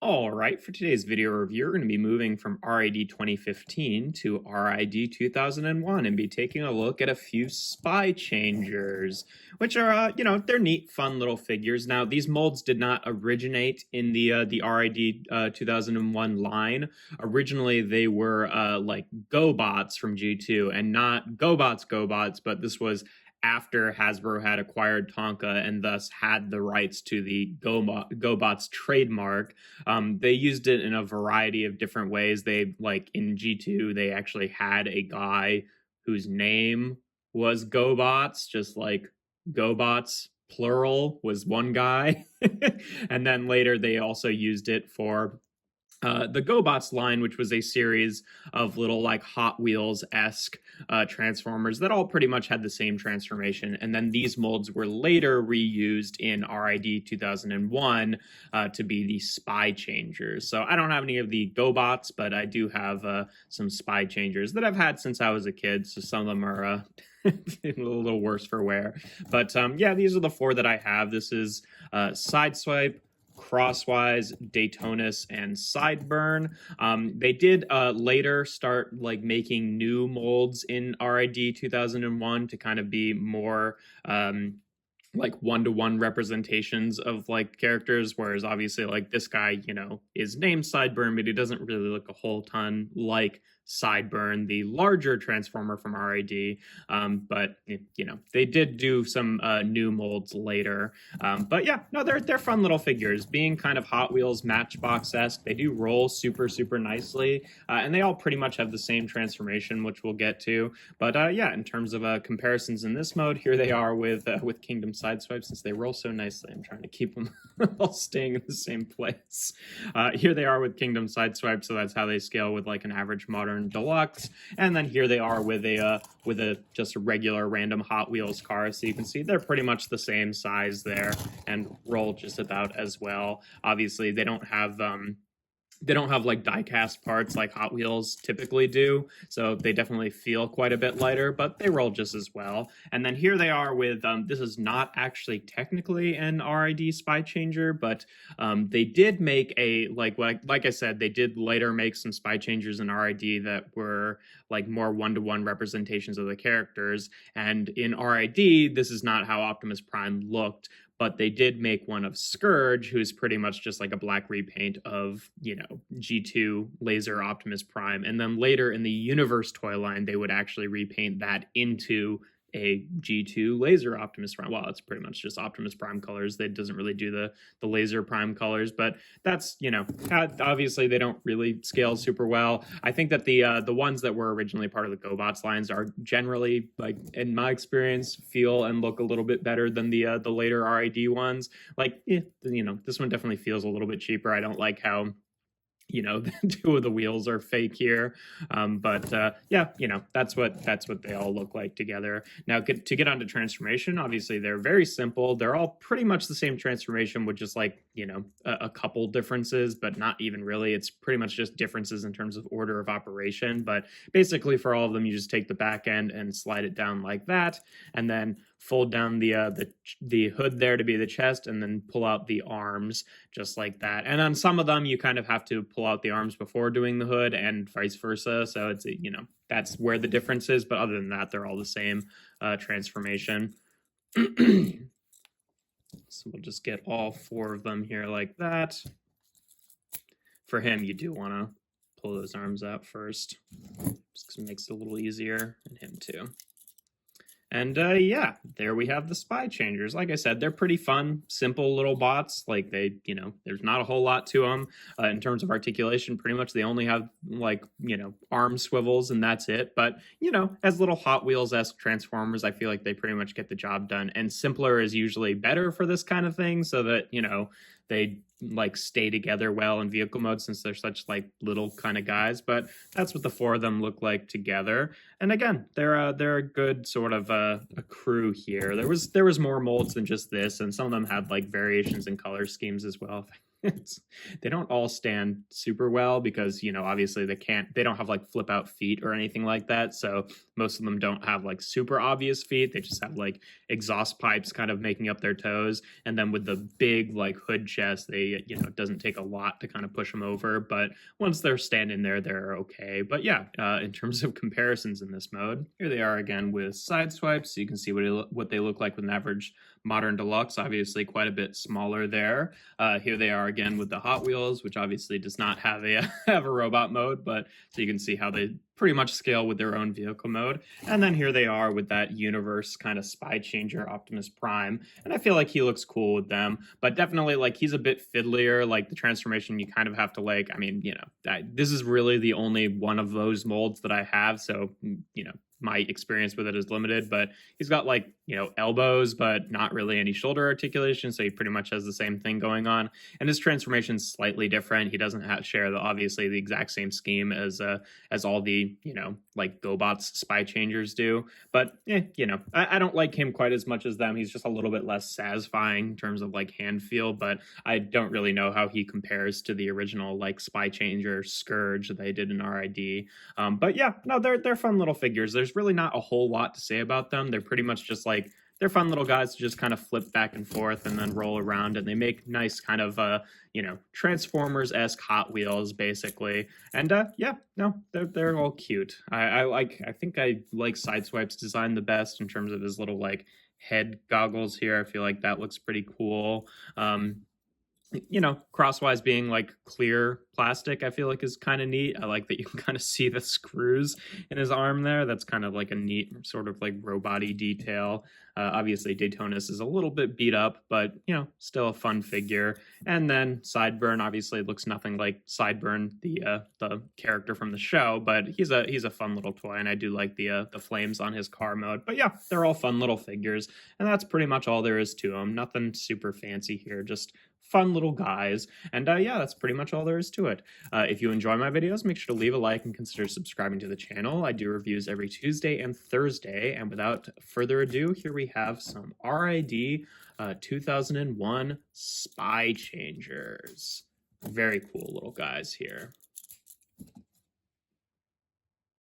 All right, for today's video review, we're going to be moving from RID 2015 to RID 2001 and be taking a look at a few Spychangers, which are, they're neat, fun little figures. Now, these molds did not originate in the RID 2001 line. Originally, they were like GoBots from G2, and not GoBots, but this was after Hasbro had acquired Tonka and thus had the rights to the GoBots trademark. They used it in a variety of different ways. They, like in G2, they actually had a guy whose name was GoBots, just like GoBots plural was one guy. And then later they also used it for the GoBots line, which was a series of little like Hot Wheels-esque Transformers that all pretty much had the same transformation. And then these molds were later reused in RID 2001 to be the Spychangers. So I don't have any of the GoBots, but I do have some Spychangers that I've had since I was a kid. So some of them are a little worse for wear. But yeah, these are the four that I have. This is Sideswipe, Crosswise, Daytonas, and Sideburn. They did later start like making new molds in RID 2001 to kind of be more like one-to-one representations of like characters, whereas obviously like this guy, is named Sideburn, but he doesn't really look a whole ton like Sideburn, the larger Transformer from RID. But they did do some new molds later. But yeah, no, they're fun little figures. Being kind of Hot Wheels Matchbox-esque, they do roll super nicely, and they all pretty much have the same transformation, which we'll get to. But yeah, in terms of comparisons in this mode, here they are with Kingdom Sideswipe. Since they roll so nicely, I'm trying to keep them all staying in the same place. Here they are with Kingdom Sideswipe, so that's how they scale with like an average modern deluxe. And then here they are with a just a regular random Hot Wheels car. So you can see they're pretty much the same size there and roll just about as well. Obviously, they don't have like die-cast parts like Hot Wheels typically do, so they definitely feel quite a bit lighter, but they roll just as well. And then here they are with, this is not actually technically an RID Spychanger, but they did make a, like I said, they did later make some Spychangers in RID that were like more one-to-one representations of the characters. And in RID, this is not how Optimus Prime looked, but they did make one of Scourge, who's pretty much just like a black repaint of, G2 Laser Optimus Prime. And then later in the Universe toy line, they would actually repaint that into a G2 Laser Optimus Prime. Well, it's pretty much just Optimus Prime colors. That doesn't really do the Laser Prime colors, but that's, obviously they don't really scale super well. I think that the ones that were originally part of the GoBots lines are generally, like in my experience, feel and look a little bit better than the later RID ones. Like, this one definitely feels a little bit cheaper. I don't like how two of the wheels are fake here, but yeah, that's what they all look like together. Now, to get onto transformation, obviously they're very simple. They're all pretty much the same transformation with just like a couple differences, but not even really. It's pretty much just differences in terms of order of operation. But basically, for all of them, you just take the back end and slide it down like that, and then fold down the hood there to be the chest, and then pull out the arms just like that. And on some of them, you kind of have to pull out the arms before doing the hood, and vice versa. So it's that's where the difference is. But other than that, they're all the same transformation. So we'll just get all four of them here like that. For him, you do want to pull those arms out first, just because it makes it a little easier, and him too. And yeah, there we have the Spychangers. Like I said, they're pretty fun, simple little bots. Like there's not a whole lot to them in terms of articulation. Pretty much they only have like, arm swivels and that's it. But, as little Hot Wheels-esque Transformers, I feel like they pretty much get the job done. And simpler is usually better for this kind of thing so that, they like stay together well in vehicle mode since they're such like little kind of guys. But that's what the four of them look like together. And again, they're a good sort of a crew here. There was more molds than just this, and some of them had like variations in color schemes as well. They don't all stand super well because obviously they don't have like flip out feet or anything like that, so most of them don't have like super obvious feet. They just have like exhaust pipes kind of making up their toes. And then with the big like hood chest, they, it doesn't take a lot to kind of push them over. But once they're standing there, they're okay. But yeah, in terms of comparisons in this mode, here they are again with Sideswipe. So you can see what they look like with an average Modern Deluxe, obviously quite a bit smaller there. Here they are again with the Hot Wheels, which obviously does not have a have a robot mode, but so you can see how they pretty much scale with their own vehicle mode. And then here they are with that universe kind of Spychanger Optimus Prime, and I feel like he looks cool with them, but definitely like he's a bit fiddlier. Like the transformation, you kind of have to like, I mean, this is really the only one of those molds that I have, so my experience with it is limited, but he's got like, elbows, but not really any shoulder articulation. So he pretty much has the same thing going on. And his transformation's slightly different. He doesn't share obviously the exact same scheme as all the, like GoBots Spychangers do. But, I don't like him quite as much as them. He's just a little bit less satisfying in terms of like hand feel, but I don't really know how he compares to the original like Spychanger Scourge that they did in RID. But yeah, no, they're fun little figures. There's really not a whole lot to say about them. They're pretty much just like, they're fun little guys to just kind of flip back and forth and then roll around, and they make nice kind of Transformers-esque Hot Wheels basically. And yeah, no, they're all cute. I think I like Sideswipe's design the best in terms of his little like head goggles here. I feel like that looks pretty cool. Crosswise being like clear plastic, I feel like is kind of neat. I like that you can kind of see the screws in his arm there. That's kind of like a neat sort of like robot-y detail. Obviously Daytonas is a little bit beat up, but still a fun figure. And then Sideburn obviously looks nothing like Sideburn, the character from the show, but he's a fun little toy, and I do like the flames on his car mode. But yeah, they're all fun little figures, and that's pretty much all there is to them. Nothing super fancy here, just fun little guys. And yeah, that's pretty much all there is to it. If you enjoy my videos, make sure to leave a like and consider subscribing to the channel. I do reviews every Tuesday and Thursday. And without further ado, here we have some RID 2001 Spychangers. Very cool little guys here.